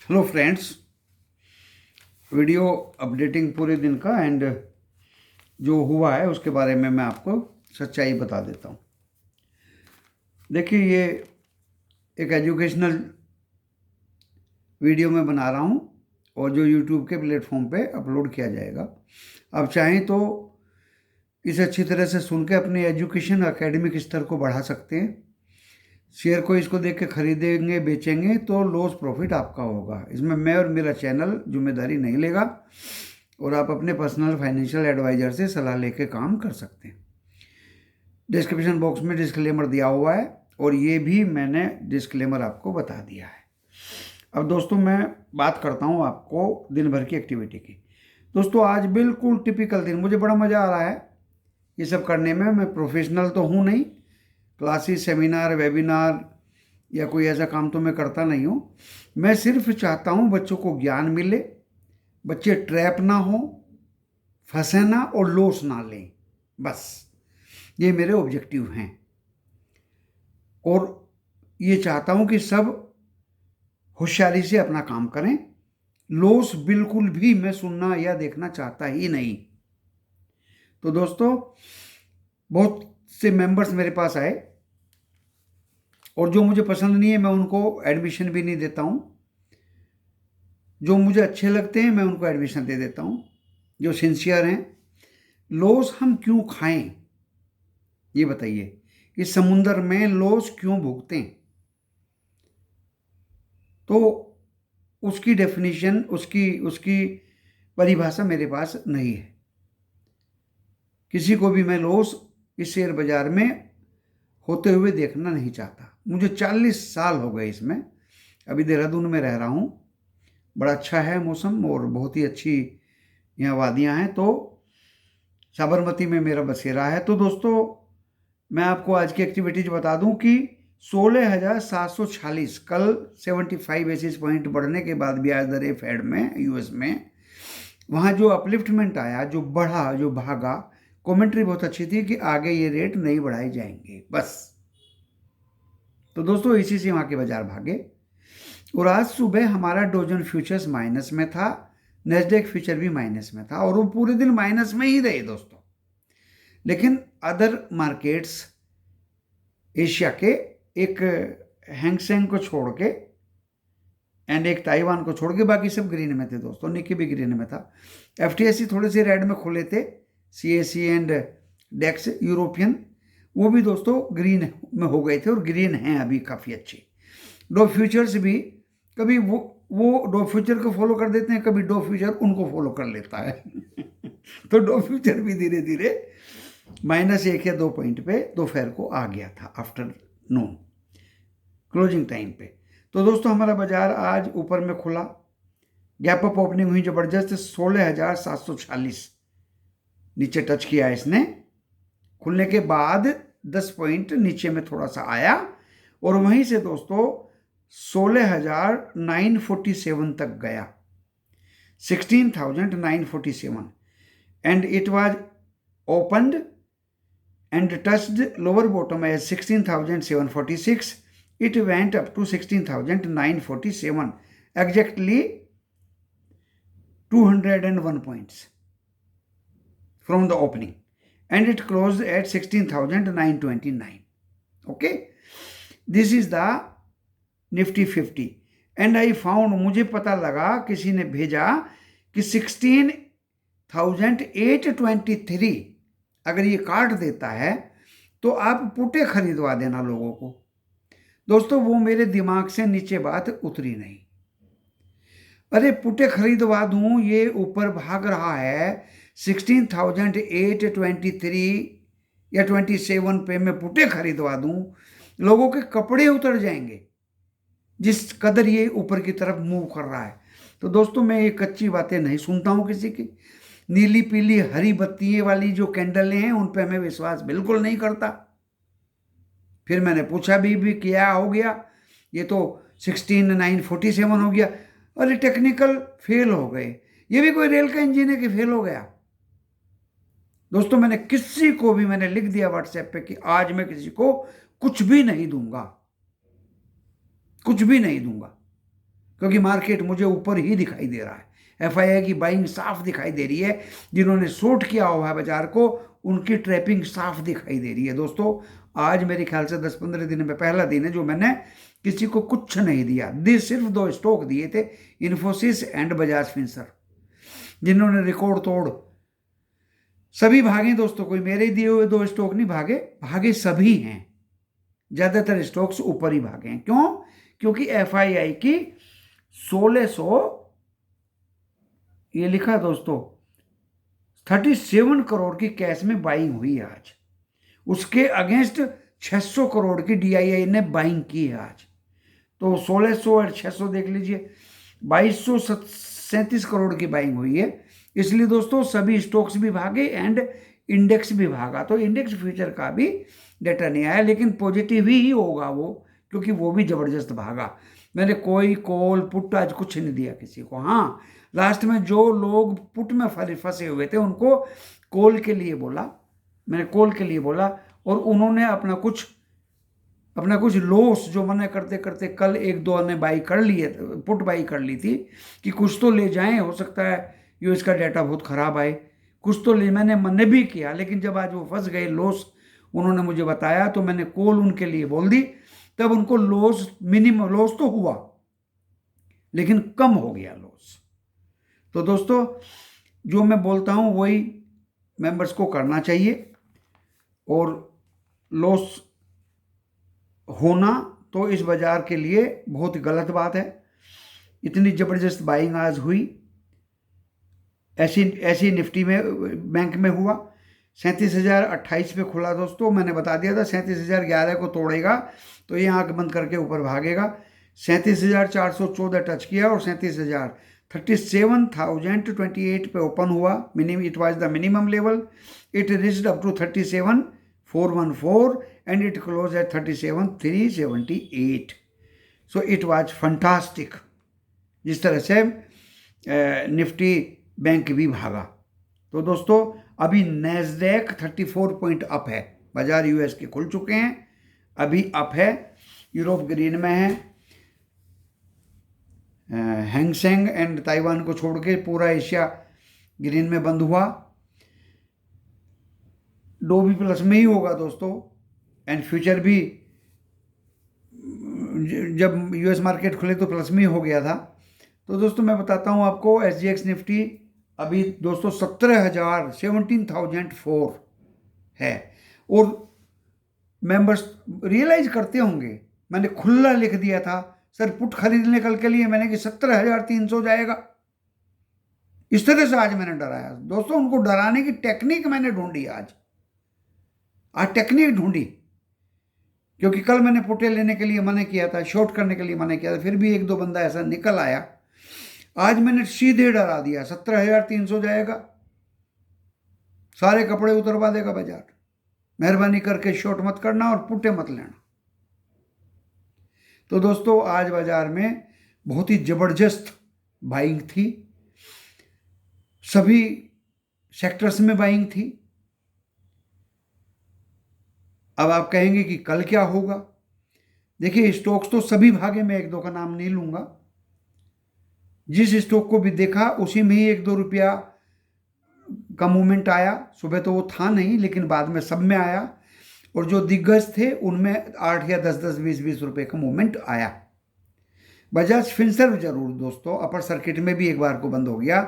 Hello friends, video updating पूरे दिन का एंड जो हुआ है उसके बारे में मैं आपको सच्चाई बता देता हूँ। देखिए, ये एक एजुकेशनल वीडियो मैं बना रहा हूँ और जो यूट्यूब के प्लेटफॉर्म पे अपलोड किया जाएगा। आप चाहें तो इसे अच्छी तरह से सुन के अपने एजुकेशन एकेडमिक स्तर को बढ़ा सकते हैं। शेयर को इसको देख के खरीदेंगे बेचेंगे तो लॉस प्रॉफिट आपका होगा। इसमें मैं और मेरा चैनल जिम्मेदारी नहीं लेगा और आप अपने पर्सनल फाइनेंशियल एडवाइजर से सलाह लेके काम कर सकते हैं। डिस्क्रिप्शन बॉक्स में डिस्क्लेमर दिया हुआ है और ये भी मैंने डिस्क्लेमर आपको बता दिया है। अब दोस्तों, मैं बात करता हूँ आपको दिन भर की एक्टिविटी की। दोस्तों, आज बिल्कुल टिपिकल दिन, मुझे बड़ा मज़ा आ रहा है ये सब करने में। मैं प्रोफेशनल तो हूँ नहीं, क्लासेस, सेमिनार, वेबिनार या कोई ऐसा काम तो मैं करता नहीं हूँ। मैं सिर्फ चाहता हूँ बच्चों को ज्ञान मिले, बच्चे ट्रैप ना हो, फंसे ना और लॉस ना लें। बस ये मेरे ऑब्जेक्टिव हैं और ये चाहता हूँ कि सब होशियारी से अपना काम करें। लॉस बिल्कुल भी मैं सुनना या देखना चाहता ही नहीं। तो दोस्तों, बहुत से मेंबर्स मेरे पास आए और जो मुझे पसंद नहीं है मैं उनको एडमिशन भी नहीं देता हूँ। जो मुझे अच्छे लगते हैं मैं उनको एडमिशन दे देता हूँ, जो सिंसियर हैं। लॉस हम क्यों खाएं, ये बताइए। इस समुंदर में लॉस क्यों भुगतें? तो उसकी डेफिनेशन, उसकी उसकी परिभाषा मेरे पास नहीं है। किसी को भी मैं लॉस इस शेयर बाजार में होते हुए देखना नहीं चाहता। मुझे 40 साल हो गए इसमें। अभी देहरादून में रह रहा हूँ, बड़ा अच्छा है मौसम और बहुत ही अच्छी यहाँ वादियाँ हैं। तो साबरमती में मेरा बसेरा है। तो दोस्तों, मैं आपको आज की एक्टिविटीज बता दूं कि 16,746 कल 75 बेसिस पॉइंट बढ़ने के बाद ब्याज दरें फेड में, यूएस में, वहाँ जो अपलिफ्टमेंट आया, जो बढ़ा, जो भागा, कमेंट्री बहुत अच्छी थी कि आगे ये रेट नहीं बढ़ाए जाएंगे बस। तो दोस्तों, इसी से वहाँ के बाजार भागे और आज सुबह हमारा डोजन फ्यूचर्स माइनस में था, नेस्डेक फ्यूचर भी माइनस में था और वो पूरे दिन माइनस में ही रहे दोस्तों। लेकिन अदर मार्केट्स, एशिया के, एक हैंगसेंग को छोड़ के एंड एक ताइवान को छोड़ के बाकी सब ग्रीन में थे दोस्तों। निकी भी ग्रीन में था। एफटीएससी थोड़े से रेड में खुले थे, सीएससी एंड डेक्स यूरोपियन, वो भी दोस्तों ग्रीन में हो गए थे और ग्रीन हैं अभी काफ़ी अच्छे। डो फ्यूचर्स भी कभी वो डो फ्यूचर को फॉलो कर देते हैं, कभी डो फ्यूचर उनको फॉलो कर लेता है तो डो फ्यूचर भी धीरे धीरे -1 या 2 पॉइंट पे दोपहर को आ गया था, आफ्टरनून क्लोजिंग टाइम पे। तो दोस्तों, हमारा बाजार आज ऊपर में खुला, गैप अप ओपनिंग हुई जबरदस्त, 16,746 नीचे टच किया इसने। खुलने के बाद 10 पॉइंट नीचे में थोड़ा सा आया और वहीं से दोस्तों 16,947 तक गया, 16,947, and it was opened and touched lower bottom as 16,746. It went up to 16,947, exactly 201 points from the opening, and it closed at 16,929. Okay, this is the Nifty 50 and I found, मुझे पता लगा, किसी ने भेजा कि 16,823 अगर ये काट देता है तो आप पुटे खरीदवा देना लोगों को। दोस्तों, वो मेरे दिमाग से नीचे बात उतरी नहीं। अरे पुटे खरीदवा दूं, ये ऊपर भाग रहा है 16,823 या 27 पे मैं पुटे खरीदवा दूं, लोगों के कपड़े उतर जाएंगे जिस कदर ये ऊपर की तरफ मूव कर रहा है। तो दोस्तों, मैं ये कच्ची बातें नहीं सुनता हूं किसी की। नीली पीली हरी बत्तियां वाली जो कैंडलें हैं उन पे मैं विश्वास बिल्कुल नहीं करता। फिर मैंने पूछा भी क्या हो गया, ये तो 16,947 हो गया। अरे टेक्निकल फेल हो गए, ये भी कोई रेल का इंजन है कि फेल हो गया? दोस्तों, मैंने किसी को भी मैंने लिख दिया व्हाट्सएप पे कि आज मैं किसी को कुछ भी नहीं दूंगा, कुछ भी नहीं दूंगा। क्योंकि मार्केट मुझे ऊपर ही दिखाई दे रहा है। एफआईआई की बाइंग साफ दिखाई दे रही है। जिन्होंने शॉर्ट किया हुआ है बाजार को, उनकी ट्रैपिंग साफ दिखाई दे रही है। दोस्तों, आज मेरे ख्याल से 10-15 दिन में पहला दिन है जो मैंने किसी को कुछ नहीं दिया। सिर्फ 2 स्टॉक दिए थे, इन्फोसिस एंड बजाज फिंसर, जिन्होंने रिकॉर्ड तोड़ सभी भागे। दोस्तों, कोई मेरे दिए हुए 2 स्टॉक नहीं भागे, भागे सभी हैं। ज्यादातर स्टॉक्स ऊपर ही भागे हैं। क्यों? क्योंकि एफआईआई की 1600, ये लिखा दोस्तों 37 करोड़ की कैश में बाइंग हुई है आज। उसके अगेंस्ट 600 करोड़ की डीआईआई ने बाइंग की है आज। तो 1600 और 600 देख लीजिए, 2237 करोड़ की बाइंग हुई है। इसलिए दोस्तों सभी स्टॉक्स भी भागे एंड इंडेक्स भी भागा। तो इंडेक्स फ्यूचर का भी डेटा नहीं आया, लेकिन पॉजिटिव ही होगा वो, क्योंकि वो भी जबरदस्त भागा। मैंने कोई कॉल पुट आज कुछ नहीं दिया किसी को। हाँ, लास्ट में जो लोग पुट में फंसे हुए थे उनको कॉल के लिए बोला, मैंने कॉल के लिए बोला, और उन्होंने अपना कुछ लॉस जो मैंने करते करते कल 1-2 ने बाई कर लिए, पुट बाई कर ली थी कि कुछ तो ले जाएं, हो सकता है यूएस का डाटा बहुत ख़राब आए, कुछ तो ले। मैंने भी किया, लेकिन जब आज वो फंस गए, लॉस उन्होंने मुझे बताया तो मैंने कॉल उनके लिए बोल दी। तब उनको लॉस, मिनिमम लॉस तो हुआ लेकिन कम हो गया लॉस। तो दोस्तों, जो मैं बोलता हूँ वही मेंबर्स को करना चाहिए। और लॉस होना तो इस बाजार के लिए बहुत गलत बात है। इतनी ज़बरदस्त बाइंग आज हुई, ऐसी निफ्टी में, बैंक में हुआ। 37,028 पे खुला दोस्तों, मैंने बता दिया था 37,011 को तोड़ेगा तो ये आंख बंद करके ऊपर भागेगा। 37,414 टच किया और 37,028 पे ओपन हुआ। It was the minimum level. It reached up to 37,414 and it close at 37,378। So it was fantastic. जिस तरह से निफ्टी बैंक भी भागा। तो दोस्तों, अभी नैस्डैक 34 पॉइंट अप है। बाजार यूएस के खुल चुके हैं, अभी अप है। यूरोप ग्रीन में है। हैंगसेंग एंड ताइवान को छोड़ के पूरा एशिया ग्रीन में बंद हुआ। डो भी प्लस में ही होगा दोस्तों, एंड फ्यूचर भी जब यूएस मार्केट खुले तो प्लस में ही हो गया था। तो दोस्तों, मैं बताता हूँ आपको, एसजीएक्स निफ्टी अभी दोस्तों 17,004 है। और मेंबर्स रियलाइज करते होंगे, मैंने खुला लिख दिया था सर पुट खरीदने कल के लिए, मैंने कि 17,300 जाएगा। इस तरह से आज मैंने डराया दोस्तों। उनको डराने की टेक्निक मैंने ढूंढी आज टेक्निक ढूंढी, क्योंकि कल मैंने पुटे लेने के लिए मना किया था, शॉर्ट करने के लिए मना किया था, फिर भी 1-2 बंदा ऐसा निकल आया। आज मैंने सीधे डरा दिया 17,300 जाएगा, सारे कपड़े उतरवा देगा बाजार। मेहरबानी करके शॉर्ट मत करना और पुटे मत लेना। तो दोस्तों, आज बाजार में बहुत ही जबरदस्त बाइंग थी, सभी सेक्टर्स में बाइंग थी। अब आप कहेंगे कि कल क्या होगा। देखिए, स्टॉक्स तो सभी भागे, मैं 1-2 का नाम नहीं लूंगा। जिस स्टॉक को भी देखा उसी में ही 1-2 रुपया का मूवमेंट आया। सुबह तो वो था नहीं, लेकिन बाद में सब में आया। और जो दिग्गज थे उनमें 8 या 10-10, 20-20 रुपए का मूवमेंट आया। बजाज फिंसर्व जरूर दोस्तों अपर सर्किट में भी एक बार को बंद हो गया,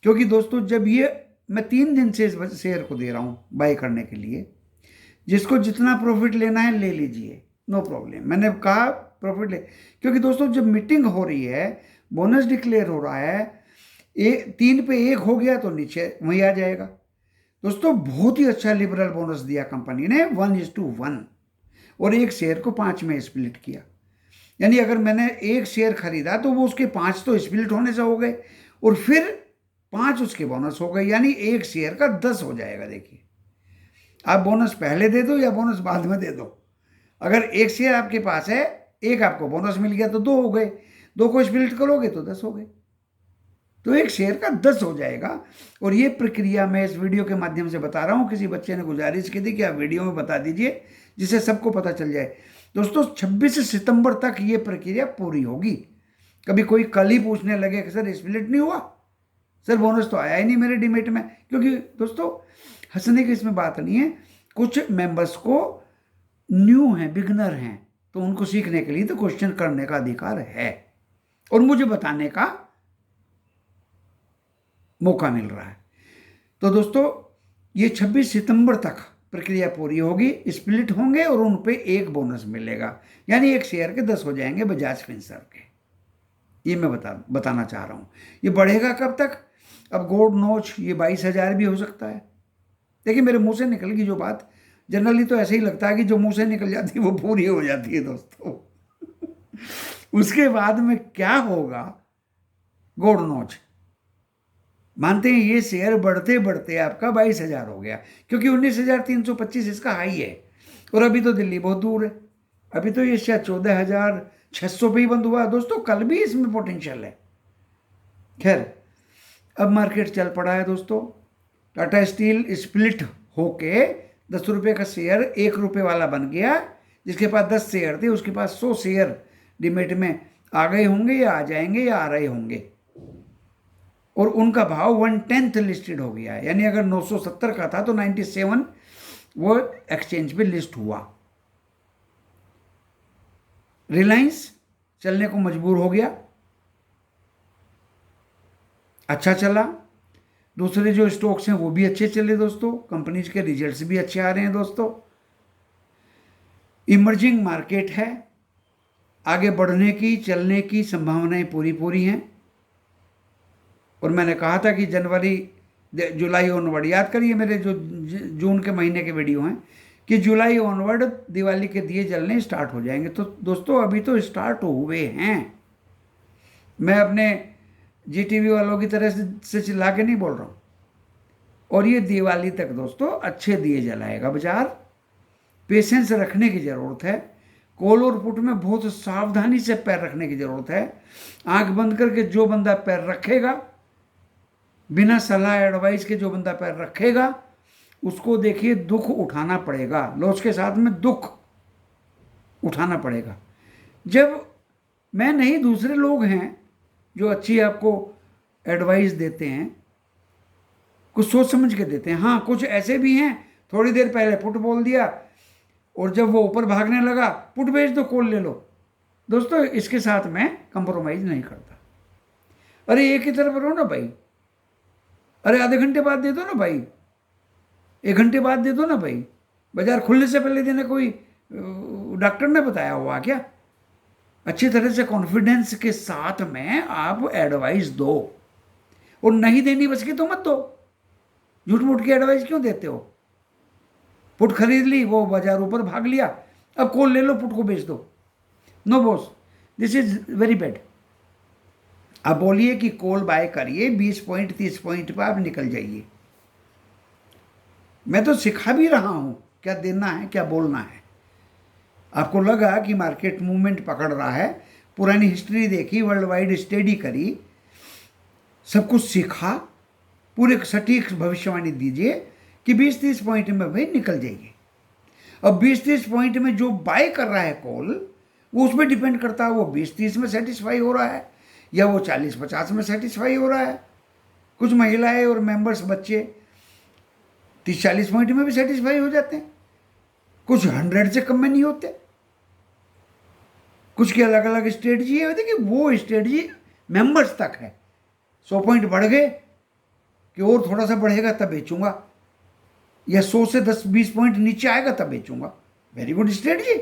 क्योंकि दोस्तों जब ये मैं 3 दिन से इस शेयर को दे रहा हूँ बाय करने के लिए। जिसको जितना प्रॉफिट लेना है ले लीजिए, नो प्रॉब्लम। मैंने कहा प्रॉफिट ले, क्योंकि दोस्तों जब मीटिंग हो रही है, बोनस डिक्लेयर हो रहा है, 3 पे 1 हो गया तो नीचे वहीं आ जाएगा। दोस्तों बहुत ही अच्छा लिबरल बोनस दिया कंपनी ने, 1:1, और 1 शेयर को 5 में स्प्लिट किया। यानी अगर मैंने 1 शेयर खरीदा तो वो उसके 5 तो स्प्लिट होने से हो गए, और फिर 5 उसके बोनस हो गए, यानी 1 शेयर का 10 हो जाएगा। देखिए, आप बोनस पहले दे दो या बोनस बाद में दे दो, अगर 1 शेयर आपके पास है, 1 आपको बोनस मिल गया तो 2 हो गए, 2 को स्प्लिट करोगे तो 10 हो गए, तो 1 शेयर का 10 हो जाएगा। और ये प्रक्रिया मैं इस वीडियो के माध्यम से बता रहा हूँ। किसी बच्चे ने गुजारिश की थी कि आप वीडियो में बता दीजिए जिससे सबको पता चल जाए। दोस्तों 26 सितंबर तक ये प्रक्रिया पूरी होगी। कभी कोई कल ही पूछने लगे कि सर स्प्लिट नहीं हुआ, सर बोनस तो आया ही नहीं मेरे डीमेट में। क्योंकि दोस्तों हंसने की इसमें बात नहीं है, कुछ मेंबर्स को न्यू हैं, बिगनर हैं, तो उनको सीखने के लिए तो क्वेश्चन करने का अधिकार है और मुझे बताने का मौका मिल रहा है। तो दोस्तों ये 26 सितंबर तक प्रक्रिया पूरी होगी, स्प्लिट होंगे और उन पे एक बोनस मिलेगा, यानी एक शेयर के 10 हो जाएंगे बजाज फिनसर्व के। ये मैं बताना चाह रहा हूँ। ये बढ़ेगा कब तक? अब गोल्ड नोच ये 22,000 भी हो सकता है। देखिए मेरे मुंह से निकल गई जो बात, जनरली तो ऐसे ही लगता है कि जो मुंह से निकल जाती है वो पूरी हो जाती है दोस्तों। उसके बाद में क्या होगा? गोल्ड नोच मानते हैं ये शेयर बढ़ते बढ़ते आपका 22,000 हो गया, क्योंकि 19,325 इसका हाई है और अभी तो दिल्ली बहुत दूर है। अभी तो ये शायद 14,600 पे ही बंद हुआ है दोस्तों, कल भी इसमें पोटेंशियल है। खैर अब मार्केट चल पड़ा है दोस्तों। टाटा स्टील स्प्लिट होके 10 रुपये का शेयर 1 रुपये वाला बन गया। जिसके पास 10 शेयर थे उसके पास 100 शेयर डिमेट में आ गए होंगे या आ जाएंगे या आ रहे होंगे, और उनका भाव 1/10 लिस्टेड हो गया है। यानी अगर 970 का था तो 97 वो एक्सचेंज पे लिस्ट हुआ। रिलायंस चलने को मजबूर हो गया, अच्छा चला। दूसरे जो स्टॉक्स हैं वो भी अच्छे चले दोस्तों, कंपनीज के रिजल्ट्स भी अच्छे आ रहे हैं दोस्तों। इमर्जिंग मार्केट है, आगे बढ़ने की चलने की संभावनाएं पूरी पूरी हैं। और मैंने कहा था कि जनवरी जुलाई ऑनवर्ड, याद करिए मेरे जो जून के महीने के वीडियो हैं, कि जुलाई ऑनवर्ड दिवाली के दिए जलने स्टार्ट हो जाएंगे। तो दोस्तों अभी तो स्टार्ट हुए हैं। मैं अपने जीटीवी वालों की तरह से चिल्ला के नहीं बोल रहा हूँ। और ये दिवाली तक दोस्तों अच्छे दिए जलाएगा बाजार। पेशेंस रखने की ज़रूरत है। कॉल और पुट में बहुत सावधानी से पैर रखने की ज़रूरत है। आंख बंद करके जो बंदा पैर रखेगा, बिना सलाह एडवाइस के जो बंदा पैर रखेगा, उसको देखिए दुख उठाना पड़ेगा। लॉस के साथ में दुख उठाना पड़ेगा। जब मैं नहीं, दूसरे लोग हैं जो अच्छी आपको एडवाइस देते हैं, कुछ सोच समझ के देते हैं। हाँ कुछ ऐसे भी हैं, थोड़ी देर पहले पुट बोल दिया और जब वो ऊपर भागने लगा पुट बेच दो, कॉल ले लो। दोस्तों इसके साथ मैं कंप्रोमाइज नहीं करता। अरे एक ही तरफ रहो ना भाई, अरे आधे घंटे बाद दे दो ना भाई, 1 घंटे बाद दे दो ना भाई। बाजार खुलने से पहले देना कोई डॉक्टर ने बताया हुआ क्या? अच्छी तरह से कॉन्फिडेंस के साथ में आप एडवाइस दो, और नहीं देनी बच की तो मत दो। झूठ मूठ की एडवाइस क्यों देते हो? पुट खरीद ली, वो बाजार ऊपर भाग लिया, अब कॉल ले लो, पुट को बेच दो। No boss, this is very bad. आप बोलिए कि कॉल बाय करिए, 20 पॉइंट 30 पॉइंट पर आप निकल जाइए। मैं तो सिखा भी रहा हूं क्या देना है, क्या बोलना है। आपको लगा कि मार्केट मूवमेंट पकड़ रहा है, पुरानी हिस्ट्री देखी, वर्ल्ड वाइड स्टडी करी, सब कुछ सीखा, पूरे सटीक भविष्यवाणी दीजिए कि 20-30 पॉइंट में भाई निकल जाइए। अब 20-30 पॉइंट में जो बाय कर रहा है कॉल, वो उसमें डिपेंड करता है वो 20-30 में सेटिस्फाई हो रहा है या वो 40-50 में सेटिस्फाई हो रहा है। कुछ महिलाएं और मेंबर्स, बच्चे 30-40 पॉइंट में भी सेटिस्फाई हो जाते हैं, कुछ 100 से कम में नहीं होते। कुछ की अलग अलग स्ट्रेटजी है। देखिए वो स्ट्रेटजी मेंबर्स तक है। 100 पॉइंट बढ़ गए कि और थोड़ा सा बढ़ेगा तब बेचूंगा, या 100 से 10-20 पॉइंट नीचे आएगा तब बेचूंगा, वेरी गुड स्ट्रेटजी।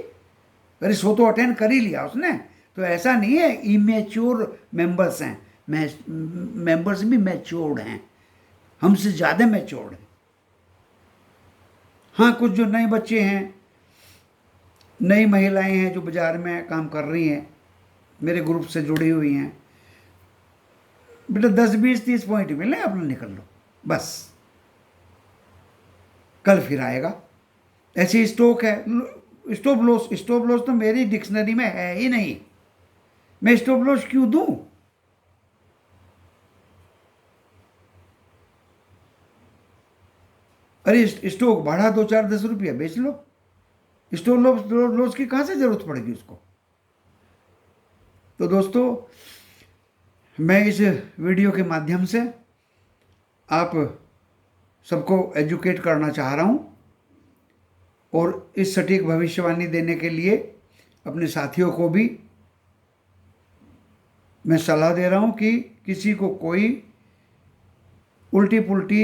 अरे 100 तो अटेंड कर ही लिया उसने, तो ऐसा नहीं है। इमेच्योर मेंबर्स हैं, मेंबर्स भी मैच्योर्ड हैं, हमसे ज़्यादा मैच्योर्ड हैं। हाँ कुछ जो नए बच्चे हैं, नई महिलाएं हैं जो बाज़ार में काम कर रही हैं, मेरे ग्रुप से जुड़ी हुई हैं, बेटा 10-20-30 पॉइंट मिले अपना निकल लो बस, कल फिर आएगा। ऐसे स्टॉक है। स्टॉप लॉस तो मेरी डिक्शनरी में है ही नहीं, मैं स्टॉप लॉस क्यों दूं? अरे स्टॉक बढ़ा 2-4-10 रुपया बेच लो, स्टॉप लॉस की कहां से जरूरत पड़ेगी उसको? तो दोस्तों मैं इस वीडियो के माध्यम से आप सबको एजुकेट करना चाह रहा हूँ और इस सटीक भविष्यवाणी देने के लिए अपने साथियों को भी मैं सलाह दे रहा हूँ कि किसी को कोई उल्टी पुल्टी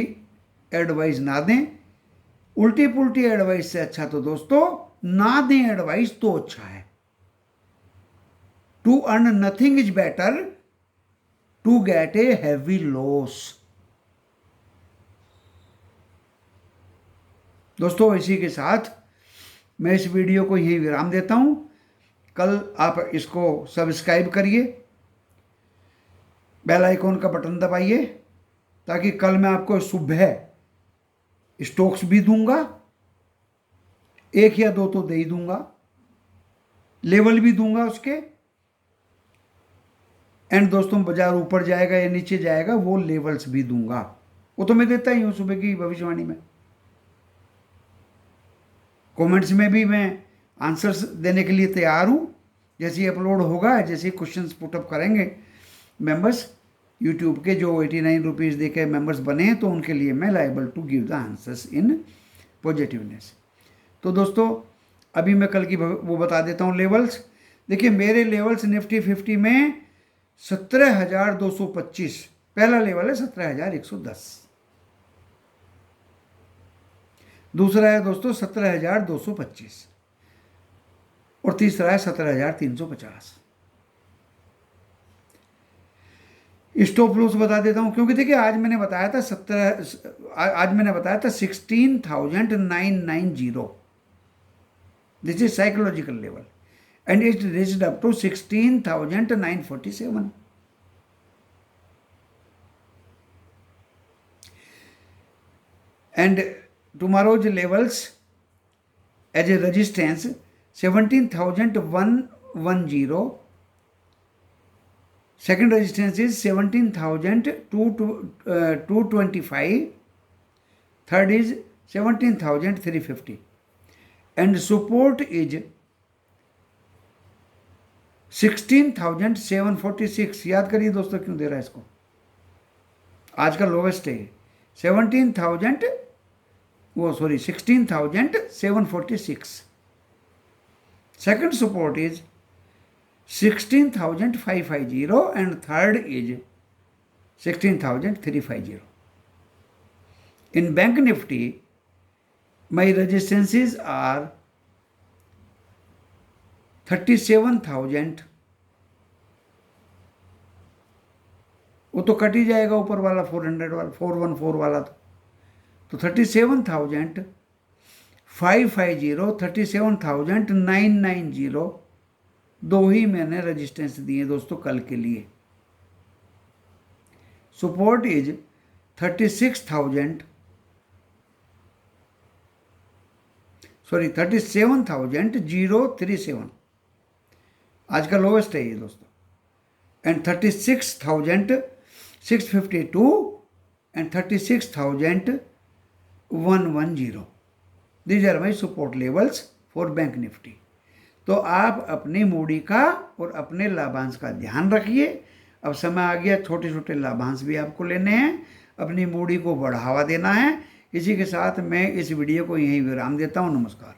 एडवाइस ना दें। उल्टी पुल्टी एडवाइस से अच्छा तो दोस्तों ना दें एडवाइस तो अच्छा है। To earn nothing is better to get a heavy loss. दोस्तों इसी के साथ मैं इस वीडियो को यहीं विराम देता हूं। कल आप इसको सब्सक्राइब करिए, बेल आइकॉन का बटन दबाइए, ताकि कल मैं आपको सुबह स्टॉक्स भी दूंगा, एक या दो तो दे ही दूंगा, लेवल भी दूंगा उसके, एंड दोस्तों बाजार ऊपर जाएगा या नीचे जाएगा वो लेवल्स भी दूंगा। वो तो मैं देता ही हूं सुबह की भविष्यवाणी में। कमेंट्स में भी मैं आंसर्स देने के लिए तैयार हूं। जैसे ही अपलोड होगा, जैसे ही क्वेश्चंस पुटअप करेंगे मेंबर्स यूट्यूब के जो 89 रुपीज़ दे के मेम्बर्स बने हैं, तो उनके लिए मैं liable to give the answers in positiveness. तो दोस्तों अभी मैं कल की वो बता देता हूँ लेवल्स। देखिए मेरे लेवल्स निफ्टी 50 में 17,225 पहला लेवल है, 17,110 दूसरा है दोस्तों 17,225 और तीसरा है 17,350। स्टॉप लॉस बता देता हूं, क्योंकि देखिए आज मैंने बताया था 16,990। This is psychological level and it reached up to 16,947। And tomorrow's levels as a resistance 17,110. Second resistance is 17,225. Third is 17,350 and support is 16,746। याद करिए दोस्तों क्यों दे रहा है इसको, आज का लोवेस्ट है 16,746। Second support is 16,550 and third is 16,350. In Bank Nifty, my resistances are 37,000। वो तो कट ही जाएगा ऊपर वाला 400 वाला 414 वाला तो 37,550, 37,990 दो ही मैंने रेजिस्टेंस दिए दोस्तों कल के लिए। सपोर्ट इज 37,037 आज का लोवेस्ट है ये दोस्तों, and 36,652 and 36,110। These are my support levels for bank Nifty. तो आप अपनी मूडी का और अपने लाभांश का ध्यान रखिए। अब समय आ गया, छोटे छोटे लाभांश भी आपको लेने हैं, अपनी मूडी को बढ़ावा देना है। इसी के साथ मैं इस वीडियो को यहीं विराम देता हूँ। नमस्कार।